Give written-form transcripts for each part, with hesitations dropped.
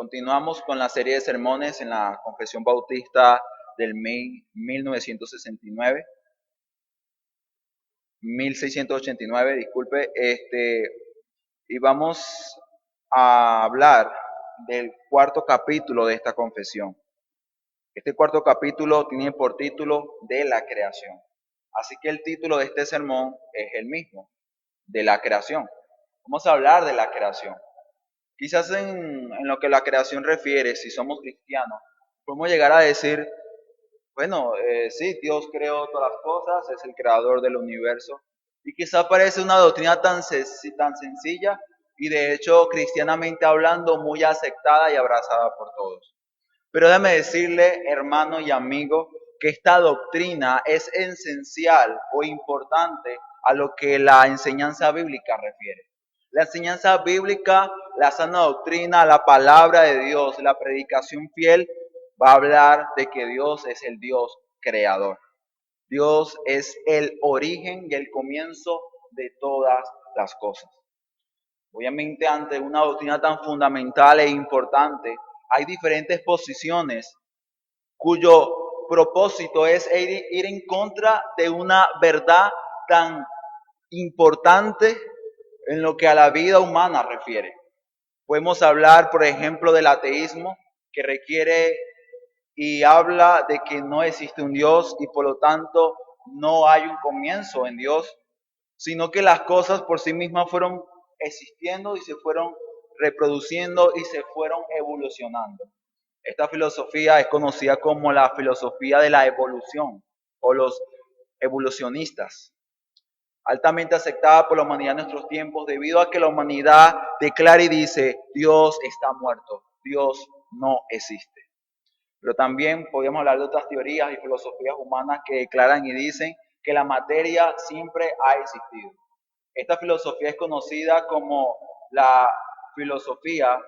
Continuamos con la serie de sermones en la Confesión Bautista del 1969, 1689, disculpe, y vamos a hablar del cuarto capítulo de esta confesión. Este cuarto capítulo tiene por título de la creación. Así que el título de este sermón es el mismo, de la creación. Vamos a hablar de la creación. Quizás en lo que la creación refiere, si somos cristianos, podemos llegar a decir, bueno, sí, Dios creó todas las cosas, es el creador del universo. Y quizás parece una doctrina tan sencilla y de hecho cristianamente hablando muy aceptada y abrazada por todos. Pero déjame decirle, hermano y amigo, que esta doctrina es esencial o importante a lo que la enseñanza bíblica refiere. La enseñanza bíblica, la sana doctrina, la palabra de Dios, la predicación fiel, va a hablar de que Dios es el Dios creador. Dios es el origen y el comienzo de todas las cosas. Obviamente, ante una doctrina tan fundamental e importante, hay diferentes posiciones cuyo propósito es ir en contra de una verdad tan importante en lo que a la vida humana refiere. Podemos hablar, por ejemplo, del ateísmo, que requiere y habla de que no existe un Dios y por lo tanto no hay un comienzo en Dios, sino que las cosas por sí mismas fueron existiendo y se fueron reproduciendo y se fueron evolucionando. Esta filosofía es conocida como la filosofía de la evolución o los evolucionistas, altamente aceptada por la humanidad en nuestros tiempos debido a que la humanidad declara y dice, Dios está muerto, Dios no existe. Pero también podríamos hablar de otras teorías y filosofías humanas que declaran y dicen que la materia siempre ha existido. Esta filosofía es conocida como la filosofía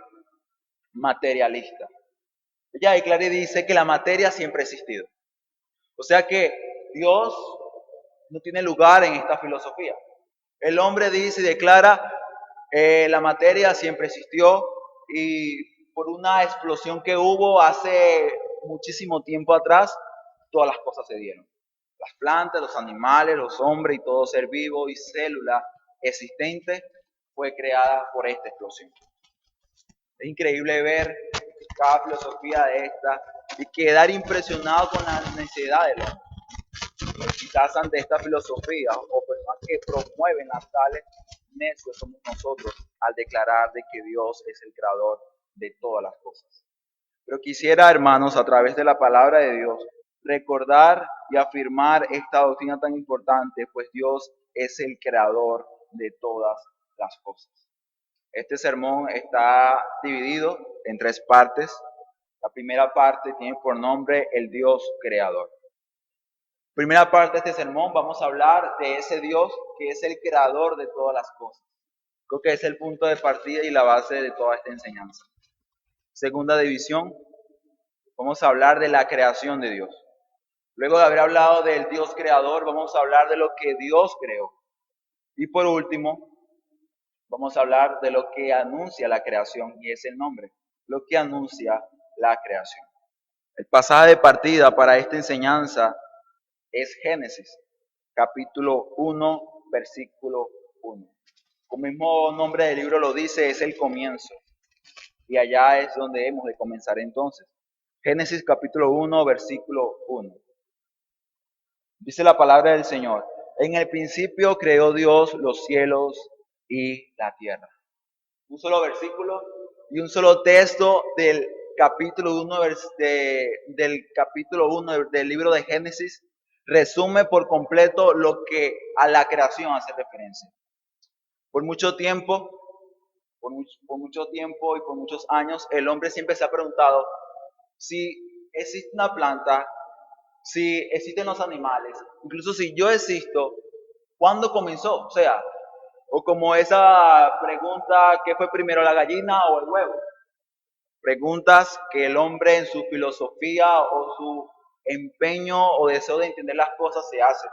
materialista. Ella declara y dice que la materia siempre ha existido. O sea que Dios no tiene lugar en esta filosofía. El hombre dice y declara, la materia siempre existió y por una explosión que hubo hace muchísimo tiempo atrás, todas las cosas se dieron. Las plantas, los animales, los hombres y todo ser vivo y célula existente fue creada por esta explosión. Es increíble ver cada filosofía de esta y quedar impresionado con la necesidad del hombre. Quizás ante esta filosofía o personas que promueven las tales necios somos nosotros al declarar de que Dios es el creador de todas las cosas. Pero quisiera, hermanos, a través de la palabra de Dios, recordar y afirmar esta doctrina tan importante, pues Dios es el creador de todas las cosas. Este sermón está dividido en tres partes. La primera parte tiene por nombre el Dios creador. Primera parte de este sermón vamos a hablar de ese Dios que es el creador de todas las cosas. Creo que es el punto de partida y la base de toda esta enseñanza. Segunda división, vamos a hablar de la creación de Dios. Luego de haber hablado del Dios creador, vamos a hablar de lo que Dios creó. Y por último, vamos a hablar de lo que anuncia la creación, y es el nombre, lo que anuncia la creación. El pasaje de partida para esta enseñanza es Génesis, capítulo 1, versículo 1. Como el mismo nombre del libro lo dice, es el comienzo. Y allá es donde hemos de comenzar entonces. Génesis capítulo 1, versículo 1. Dice la palabra del Señor: en el principio creó Dios los cielos y la tierra. Un solo versículo y un solo texto del capítulo 1 del libro de Génesis resume por completo lo que a la creación hace referencia. Por mucho tiempo y por muchos años, el hombre siempre se ha preguntado si existe una planta, si existen los animales, incluso si yo existo, ¿cuándo comenzó? O sea, o como esa pregunta, ¿qué fue primero, la gallina o el huevo? Preguntas que el hombre en su filosofía o su empeño o deseo de entender las cosas se hace.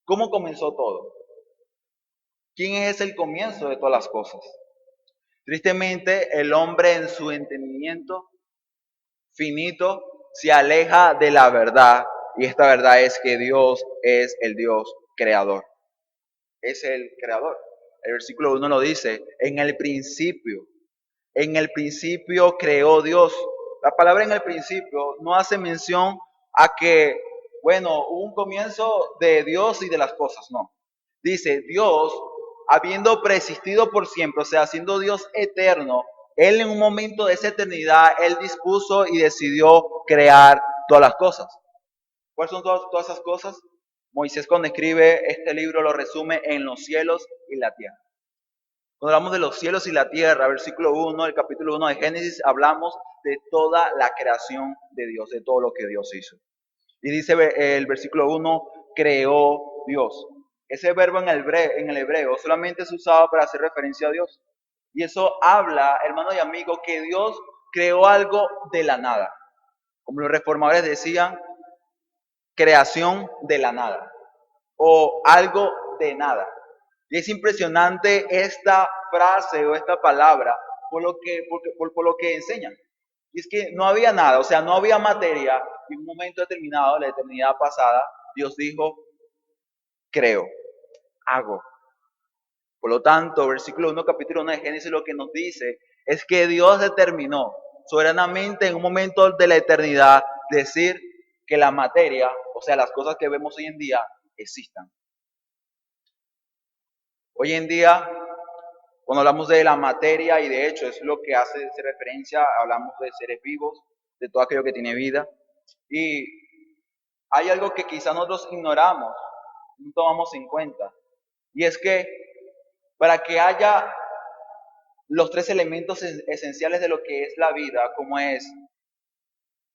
¿Cómo comenzó todo? ¿Quién es el comienzo de todas las cosas? Tristemente, el hombre en su entendimiento finito se aleja de la verdad, y esta verdad es que Dios es el Dios creador. Es el creador. El versículo 1 lo dice, en el principio creó Dios. La palabra en el principio no hace mención a que, bueno, hubo un comienzo de Dios y de las cosas, no. Dice, Dios, habiendo persistido por siempre, o sea, siendo Dios eterno, Él en un momento de esa eternidad, Él dispuso y decidió crear todas las cosas. ¿Cuáles son todas esas cosas? Moisés cuando escribe este libro lo resume en los cielos y la tierra. Cuando hablamos de los cielos y la tierra, versículo 1, el capítulo 1 de Génesis, hablamos de toda la creación de Dios, de todo lo que Dios hizo. Y dice el versículo 1, creó Dios. Ese verbo en el hebreo solamente es usado para hacer referencia a Dios. Y eso habla, hermano y amigo, que Dios creó algo de la nada. Como los reformadores decían, creación de la nada. O algo de nada. Y es impresionante esta frase o esta palabra por lo que enseñan. Y es que no había nada, o sea, no había materia. Y en un momento determinado, la eternidad pasada, Dios dijo, creo, hago. Por lo tanto, versículo 1, capítulo 1 de Génesis lo que nos dice es que Dios determinó soberanamente en un momento de la eternidad decir que la materia, o sea, las cosas que vemos hoy en día, existan. Hoy en día, cuando hablamos de la materia, y de hecho es lo que hace referencia, hablamos de seres vivos, de todo aquello que tiene vida, y hay algo que quizás nosotros ignoramos, no tomamos en cuenta, y es que para que haya los tres elementos esenciales de lo que es la vida, como es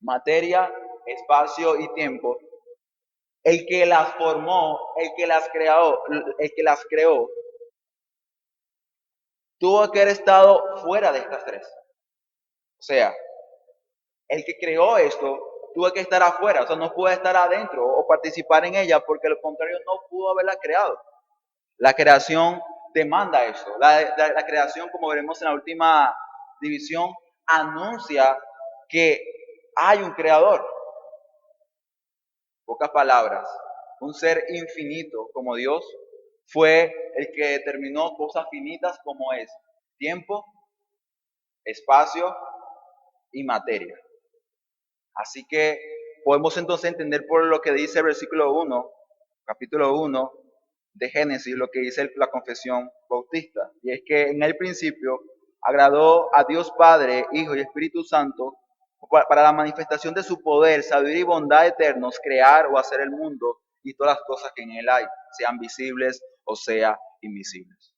materia, espacio y tiempo, el que las formó, el que las creó, tuvo que haber estado fuera de estas tres. O sea, el que creó esto tuvo que estar afuera, o sea, no pudo estar adentro o participar en ella, porque al contrario no pudo haberla creado. La creación demanda eso. La creación, como veremos en la última división, anuncia que hay un creador. Pocas palabras, un ser infinito como Dios fue el que determinó cosas finitas como es tiempo, espacio y materia. Así que podemos entonces entender por lo que dice el versículo 1, capítulo 1 de Génesis, lo que dice la confesión bautista. Y es que en el principio agradó a Dios Padre, Hijo y Espíritu Santo para la manifestación de su poder, sabiduría y bondad eternos, crear o hacer el mundo y todas las cosas que en él hay, sean visibles o sean invisibles.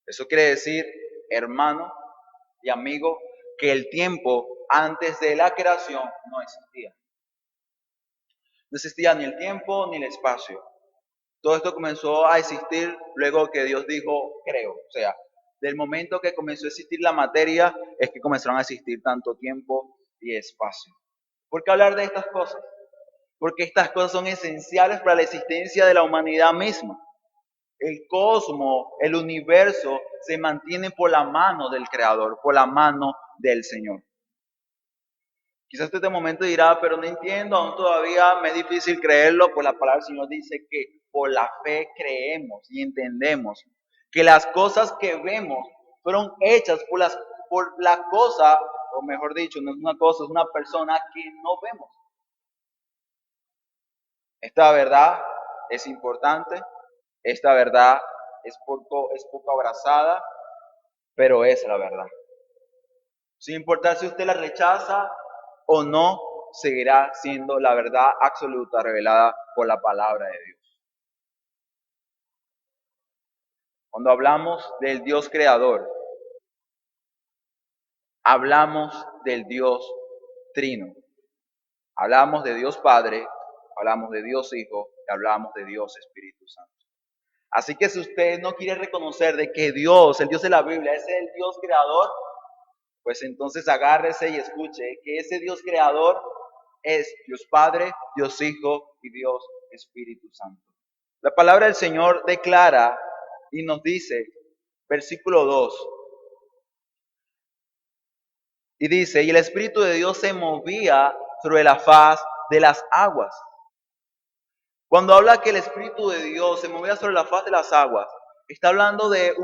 Eso quiere decir, hermano y amigo, que el tiempo antes de la creación no existía. No existía ni el tiempo ni el espacio. Todo esto comenzó a existir luego que Dios dijo, creo. O sea, del momento que comenzó a existir la materia, es que comenzaron a existir tanto tiempo y espacio. ¿Por qué hablar de estas cosas? Porque estas cosas son esenciales para la existencia de la humanidad misma. El cosmos, el universo, se mantiene por la mano del Creador, por la mano del Señor. Quizás este momento dirá, pero no entiendo, aún todavía me es difícil creerlo, pues la palabra del Señor dice que por la fe creemos y entendemos que las cosas que vemos fueron hechas por la cosa, o mejor dicho, no es una cosa, es una persona que no vemos. Esta verdad es importante, esta verdad es poco abrazada, pero es la verdad. Sin importar si usted la rechaza o no, seguirá siendo la verdad absoluta revelada por la palabra de Dios. Cuando hablamos del Dios creador, hablamos del Dios trino. Hablamos de Dios Padre, hablamos de Dios Hijo y hablamos de Dios Espíritu Santo. Así que si usted no quiere reconocer de que Dios, el Dios de la Biblia, es el Dios creador, pues entonces agárrese y escuche que ese Dios creador es Dios Padre, Dios Hijo y Dios Espíritu Santo. La palabra del Señor declara y nos dice, versículo 2, Y dice, y el Espíritu de Dios se movía sobre la faz de las aguas. Cuando habla que el Espíritu de Dios se movía sobre la faz de las aguas, está hablando de,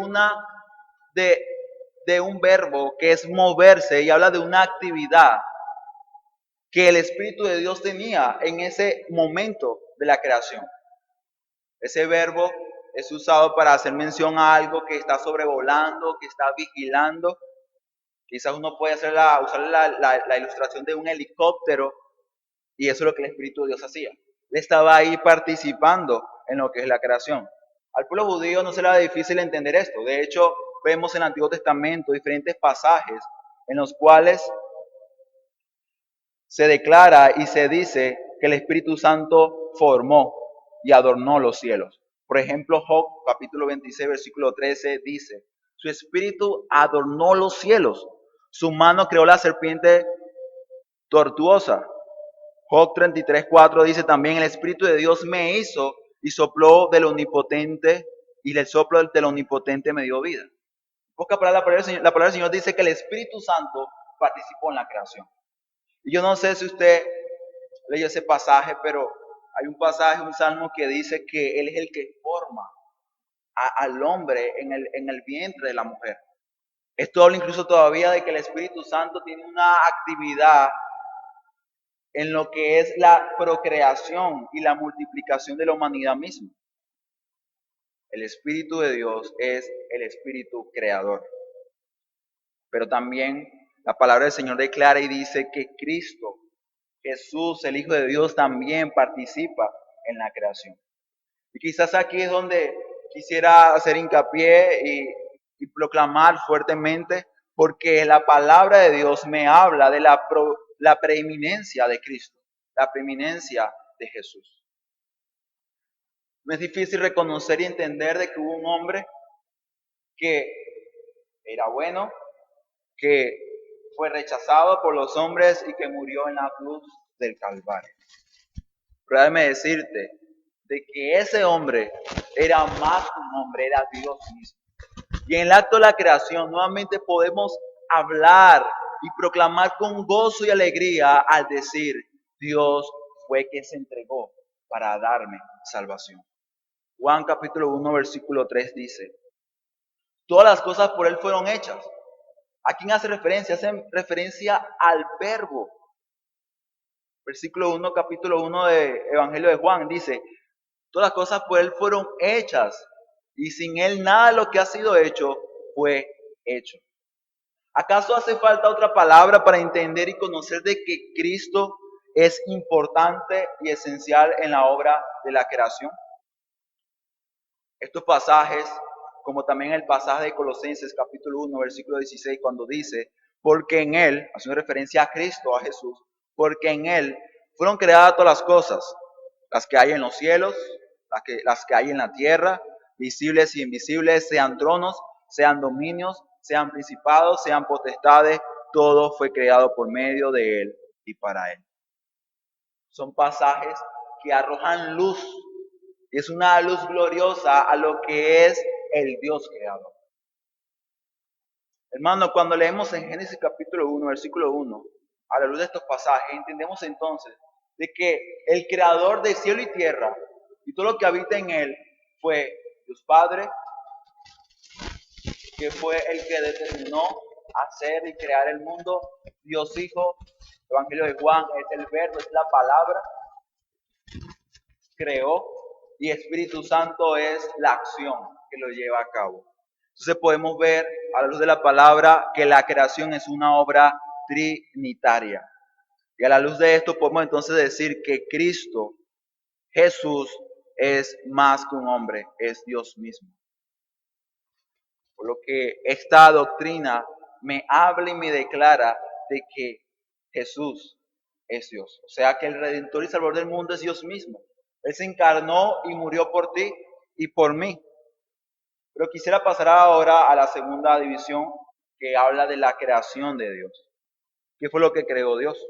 de un verbo que es moverse y habla de una actividad que el Espíritu de Dios tenía en ese momento de la creación. Ese verbo es usado para hacer mención a algo que está sobrevolando, que está vigilando. Quizás uno puede usar la ilustración de un helicóptero, y eso es lo que el Espíritu de Dios hacía. Él estaba ahí participando en lo que es la creación. Al pueblo judío no será difícil entender esto. De hecho, vemos en el Antiguo Testamento diferentes pasajes en los cuales se declara y se dice que el Espíritu Santo formó y adornó los cielos. Por ejemplo, Job, capítulo 26, versículo 13, dice, su Espíritu adornó los cielos, su mano creó la serpiente tortuosa. Job 33, 4 dice también, el Espíritu de Dios me hizo y sopló del Omnipotente, y el soplo del Omnipotente me dio vida. En pocas palabras, la palabra del Señor dice que el Espíritu Santo participó en la creación. Y yo no sé si usted leyó ese pasaje, pero hay un pasaje, un salmo que dice que Él es el que forma al hombre en el vientre de la mujer. Esto habla incluso todavía de que el Espíritu Santo tiene una actividad en lo que es la procreación y la multiplicación de la humanidad misma. El Espíritu de Dios es el Espíritu creador. Pero también la palabra del Señor declara y dice que Cristo, Jesús, el Hijo de Dios, también participa en la creación. Y quizás aquí es donde quisiera hacer hincapié y proclamar fuertemente, porque la palabra de Dios me habla de la preeminencia de Cristo, la preeminencia de Jesús. No es difícil reconocer y entender de que hubo un hombre que era bueno, que fue rechazado por los hombres y que murió en la cruz del Calvario. Pero déjame decirte de que ese hombre era más que un hombre, era Dios mismo. Y en el acto de la creación nuevamente podemos hablar y proclamar con gozo y alegría al decir, Dios fue quien se entregó para darme salvación. Juan capítulo 1 versículo 3 dice, todas las cosas por Él fueron hechas. ¿A quién hace referencia? Hace referencia al verbo. Versículo 1, capítulo 1 de Evangelio de Juan dice, todas las cosas por Él fueron hechas y sin Él nada de lo que ha sido hecho fue hecho. ¿Acaso hace falta otra palabra para entender y conocer de que Cristo es importante y esencial en la obra de la creación? Estos pasajes, como también el pasaje de Colosenses capítulo 1, versículo 16, cuando dice, porque en Él, haciendo referencia a Cristo, a Jesús, porque en Él fueron creadas todas las cosas, las que hay en los cielos, las que hay en la tierra, visibles y invisibles, sean tronos, sean dominios, sean principados, sean potestades, todo fue creado por medio de Él y para Él. Son pasajes que arrojan luz, y es una luz gloriosa a lo que es el Dios creador. Hermano, cuando leemos en Génesis capítulo 1, versículo 1, a la luz de estos pasajes, entendemos entonces de que el creador de cielo y tierra y todo lo que habita en él fue Dios Padre, que fue el que determinó hacer y crear el mundo, Dios Hijo, Evangelio de Juan es el verbo, es la palabra, creó, y Espíritu Santo es la acción que lo lleva a cabo. Entonces podemos ver a la luz de la palabra que la creación es una obra trinitaria. Y a la luz de esto podemos entonces decir que Cristo, Jesús, es más que un hombre, es Dios mismo. Por lo que esta doctrina me habla y me declara de que Jesús es Dios. O sea que el Redentor y Salvador del mundo es Dios mismo. Él se encarnó y murió por ti y por mí. Pero quisiera pasar ahora a la segunda división que habla de la creación de Dios. ¿Qué fue lo que creó Dios?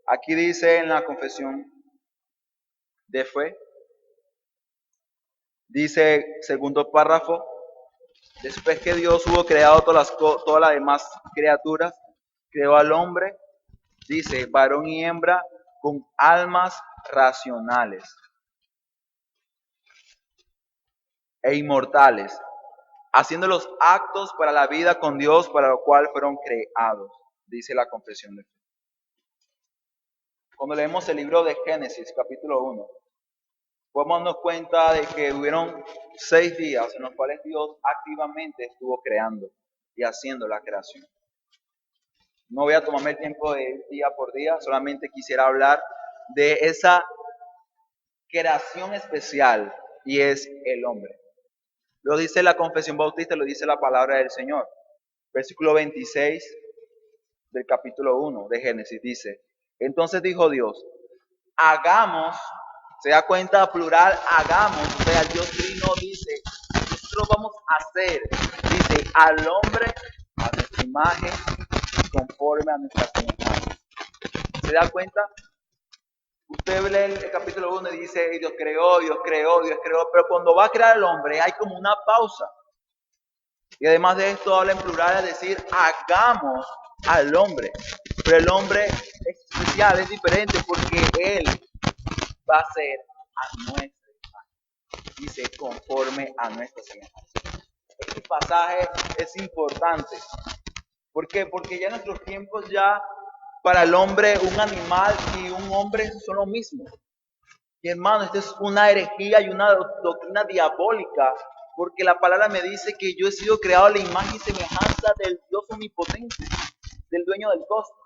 Aquí dice en la confesión de fe, dice segundo párrafo, después que Dios hubo creado todas las demás criaturas, creó al hombre, dice, varón y hembra, con almas racionales e inmortales, haciendo los actos para la vida con Dios, para lo cual fueron creados, dice la confesión de fe. Cuando leemos el libro de Génesis, capítulo 1, podemos darnos cuenta de que hubieron 6 días en los cuales Dios activamente estuvo creando y haciendo la creación. No voy a tomarme el tiempo de ir día por día, solamente quisiera hablar de esa creación especial y es el hombre. Lo dice la confesión bautista, lo dice la palabra del Señor. Versículo 26 del capítulo 1 de Génesis dice, entonces dijo Dios, hagamos, se da cuenta plural, hagamos, o sea, Dios Trino dice, nosotros vamos a hacer, dice, al hombre a nuestra imagen, conforme a nuestra semejanza. ¿Se da cuenta? Usted lee el capítulo 1 y dice, Dios creó, pero cuando va a crear al hombre hay como una pausa. Y además de esto habla en plural, es decir, hagamos al hombre. Pero el hombre es especial, es diferente, porque él va a ser a nuestra imagen. Dice, conforme a nuestra semejanza. Este pasaje es importante. ¿Por qué? Porque ya en nuestros tiempos ya para el hombre un animal y un hombre son lo mismo. Y hermano, esto es una herejía y una doctrina diabólica, porque la palabra me dice que yo he sido creado a la imagen y semejanza del Dios omnipotente, del dueño del cosmos.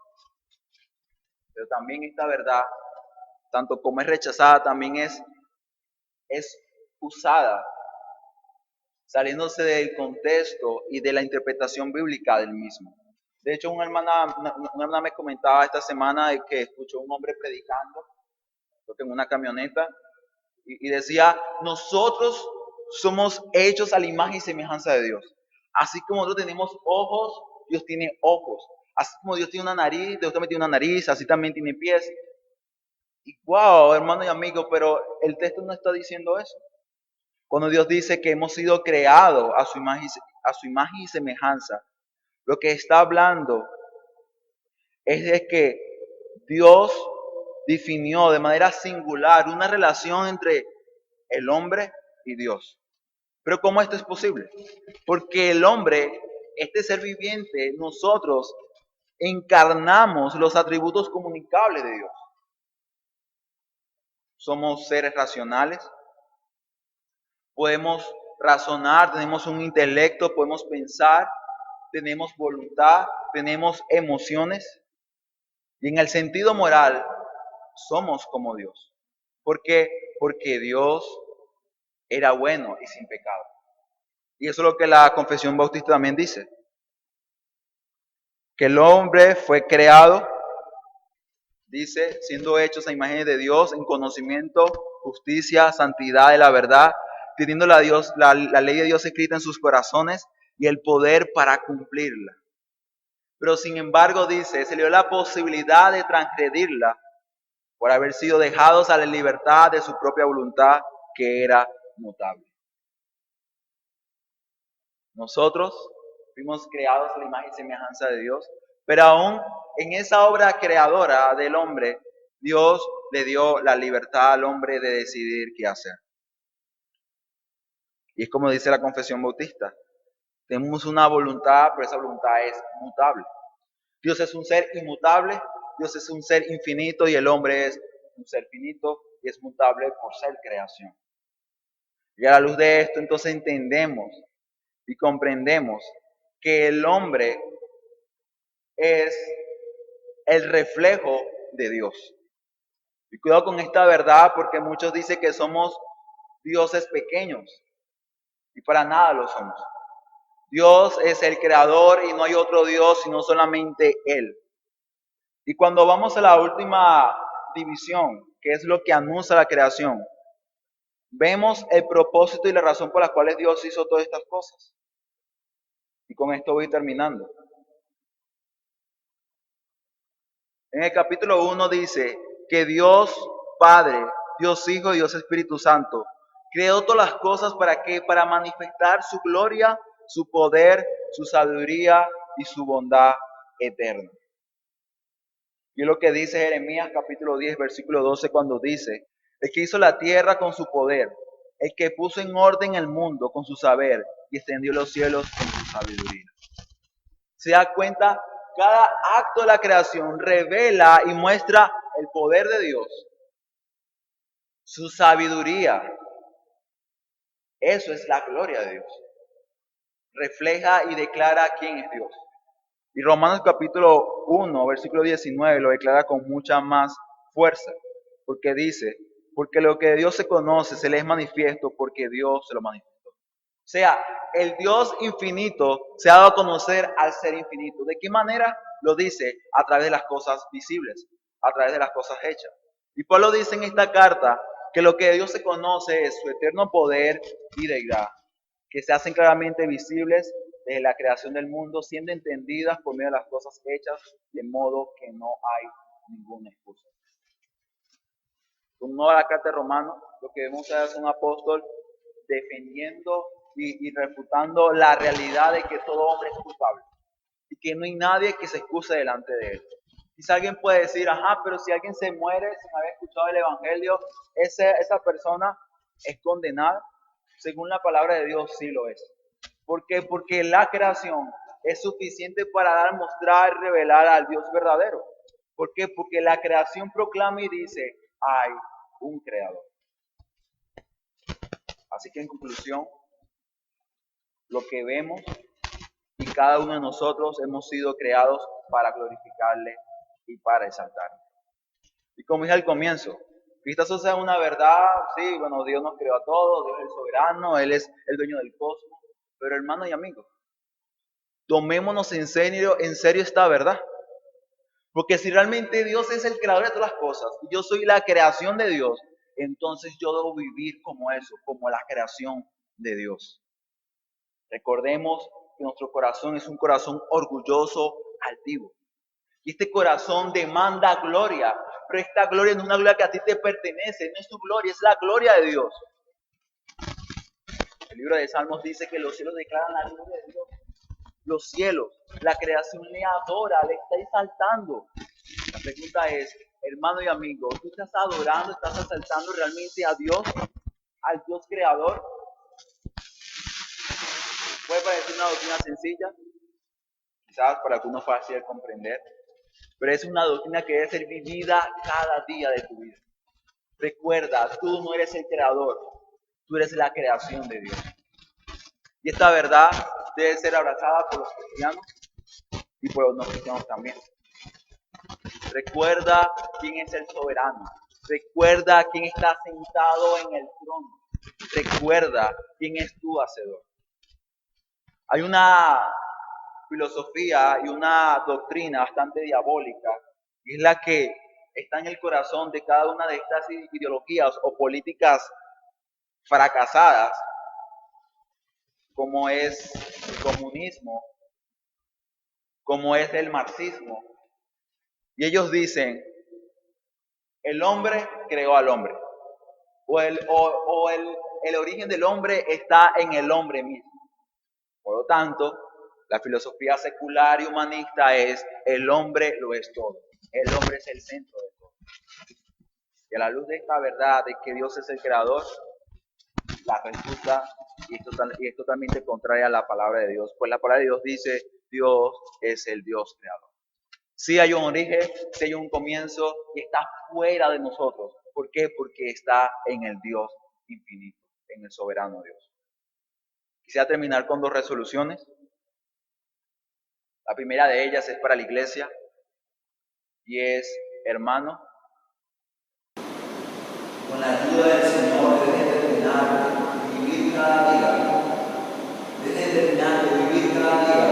Pero también esta verdad, tanto como es rechazada, también es usada, saliéndose del contexto y de la interpretación bíblica del mismo. De hecho, una hermana me comentaba esta semana de que escuchó a un hombre predicando, creo que en una camioneta, y decía, nosotros somos hechos a la imagen y semejanza de Dios. Así como nosotros tenemos ojos, Dios tiene ojos. Así como Dios tiene una nariz, Dios también tiene una nariz, así también tiene pies. Y wow, hermano y amigo, pero el texto no está diciendo eso. Cuando Dios dice que hemos sido creados a su imagen y semejanza, lo que está hablando es de que Dios definió de manera singular una relación entre el hombre y Dios. Pero ¿cómo esto es posible? Porque el hombre, este ser viviente, nosotros encarnamos los atributos comunicables de Dios. Somos seres racionales, podemos razonar, tenemos un intelecto, podemos pensar, tenemos voluntad, tenemos emociones. Y en el sentido moral, somos como Dios. ¿Por qué? Porque Dios era bueno y sin pecado. Y eso es lo que la confesión bautista también dice. Que el hombre fue creado, dice, siendo hechos a imagen de Dios en conocimiento, justicia, santidad de la verdad, teniendo la ley de Dios escrita en sus corazones y el poder para cumplirla. Pero sin embargo, dice, se le dio la posibilidad de transgredirla por haber sido dejados a la libertad de su propia voluntad, que era mutable. Nosotros fuimos creados a la imagen y semejanza de Dios, pero aún en esa obra creadora del hombre, Dios le dio la libertad al hombre de decidir qué hacer. Y es como dice la confesión bautista, tenemos una voluntad, pero esa voluntad es mutable. Dios es un ser inmutable, Dios es un ser infinito y el hombre es un ser finito y es mutable por ser creación. Y a la luz de esto entonces entendemos y comprendemos que el hombre es el reflejo de Dios. Y cuidado con esta verdad porque muchos dicen que somos dioses pequeños y para nada lo somos. Dios es el creador y no hay otro Dios sino solamente Él. Y cuando vamos a la última división, que es lo que anuncia la creación, vemos el propósito y la razón por las cuales Dios hizo todas estas cosas. Y con esto voy terminando. En el capítulo 1 dice que Dios Padre, Dios Hijo y Dios Espíritu Santo creó todas las cosas ¿para qué? Para manifestar su gloria, su poder, su sabiduría y su bondad eterna. Y es lo que dice Jeremías capítulo 10, versículo 12, cuando dice: el que hizo la tierra con su poder, el que puso en orden el mundo con su saber y extendió los cielos con su sabiduría. Se da cuenta, cada acto de la creación revela y muestra el poder de Dios, su sabiduría. Eso es la gloria de Dios. Refleja y declara quién es Dios. Y Romanos capítulo 1, versículo 19 lo declara con mucha más fuerza, porque dice: porque lo que de Dios se conoce se le es manifiesto porque Dios se lo manifestó. O sea, el Dios infinito se ha dado a conocer al ser infinito. ¿De qué manera? Lo dice a través de las cosas visibles, a través de las cosas hechas. Y Pablo dice en esta carta que lo que de Dios se conoce es su eterno poder y deidad, que se hacen claramente visibles desde la creación del mundo, siendo entendidas por medio de las cosas hechas, de modo que no hay ninguna excusa. Con la carta de Romanos, lo que vemos es un apóstol defendiendo y refutando la realidad de que todo hombre es culpable y que no hay nadie que se excuse delante de él. Quizá alguien puede decir: ajá, pero si alguien se muere sin haber escuchado el evangelio, esa persona es condenada. Según la palabra de Dios, sí lo es. ¿Por qué? Porque la creación es suficiente para mostrar y revelar al Dios verdadero. ¿Por qué? Porque la creación proclama y dice: hay un creador. Así que en conclusión, lo que vemos y cada uno de nosotros hemos sido creados para glorificarle y para exaltarle. Y como dije al comienzo, quizás eso sea una verdad, sí, bueno, Dios nos creó a todos, Dios es el soberano, Él es el dueño del cosmos, pero hermanos y amigos, tomémonos en serio esta verdad. Porque si realmente Dios es el creador de todas las cosas y yo soy la creación de Dios, entonces yo debo vivir como eso, como la creación de Dios. Recordemos que nuestro corazón es un corazón orgulloso, altivo. Y este corazón demanda gloria, pero esta gloria no es una gloria que a ti te pertenece, no es tu gloria, es la gloria de Dios. El libro de Salmos dice que los cielos declaran la gloria de Dios. Los cielos, la creación le adora, le está exaltando. La pregunta es, hermano y amigo, ¿tú estás adorando, estás exaltando realmente a Dios, al Dios creador? Puede parecer una doctrina sencilla, quizás para algunos fácil de comprender, pero es una doctrina que debe ser vivida cada día de tu vida. Recuerda, tú no eres el creador, tú eres la creación de Dios. Y esta verdad debe ser abrazada por los cristianos y por los no cristianos también. Recuerda quién es el soberano. Recuerda quién está sentado en el trono. Recuerda quién es tu hacedor. Hay una filosofía y una doctrina bastante diabólica, y es la que está en el corazón de cada una de estas ideologías o políticas fracasadas, como es el comunismo, como es el marxismo. Y ellos dicen: el hombre creó al hombre, o el origen del hombre está en el hombre mismo. Por lo tanto, la filosofía secular y humanista es: el hombre lo es todo, el hombre es el centro de todo. Y a la luz de esta verdad de que Dios es el creador, la refuta y es totalmente contraria a la palabra de Dios. Pues la palabra de Dios dice: Dios es el Dios creador. Sí hay un origen, sí hay un comienzo y está fuera de nosotros. ¿Por qué? Porque está en el Dios infinito, en el soberano Dios. Quisiera terminar con 2 resoluciones. La primera de ellas es para la iglesia y es: hermano, con la ayuda del Señor, dejen de terminar de vivir cada día. Dejen de terminar de vivir cada día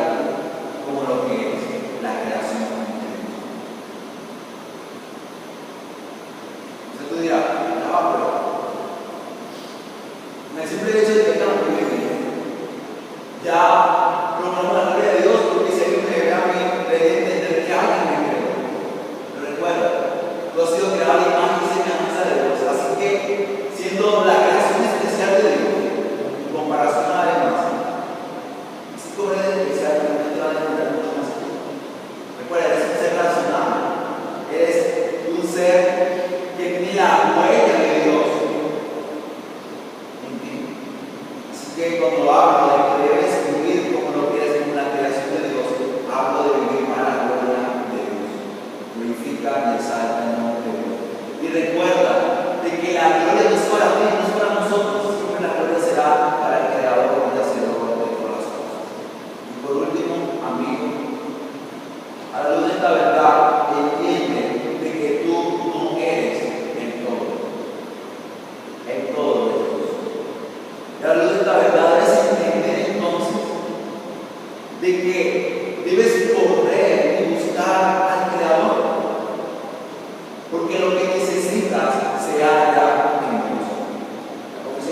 como lo que es la creación. Entonces tú dirás: pero con el simple hecho de que estamos viviendo, ya proclamamos la gloria de Dios, porque si alguien me ve a mí, debe entender que alguien me creó. Pero recuerda, tú has sido creado a imagen y semejanza de Dios. Así que, siendo la creación especial de Dios, en comparación a demás, si tú eres especial, también te va a demandar mucho más. Recuerda, eres un ser racional, eres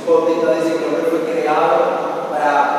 Paul está diciendo que el hombre fue creado para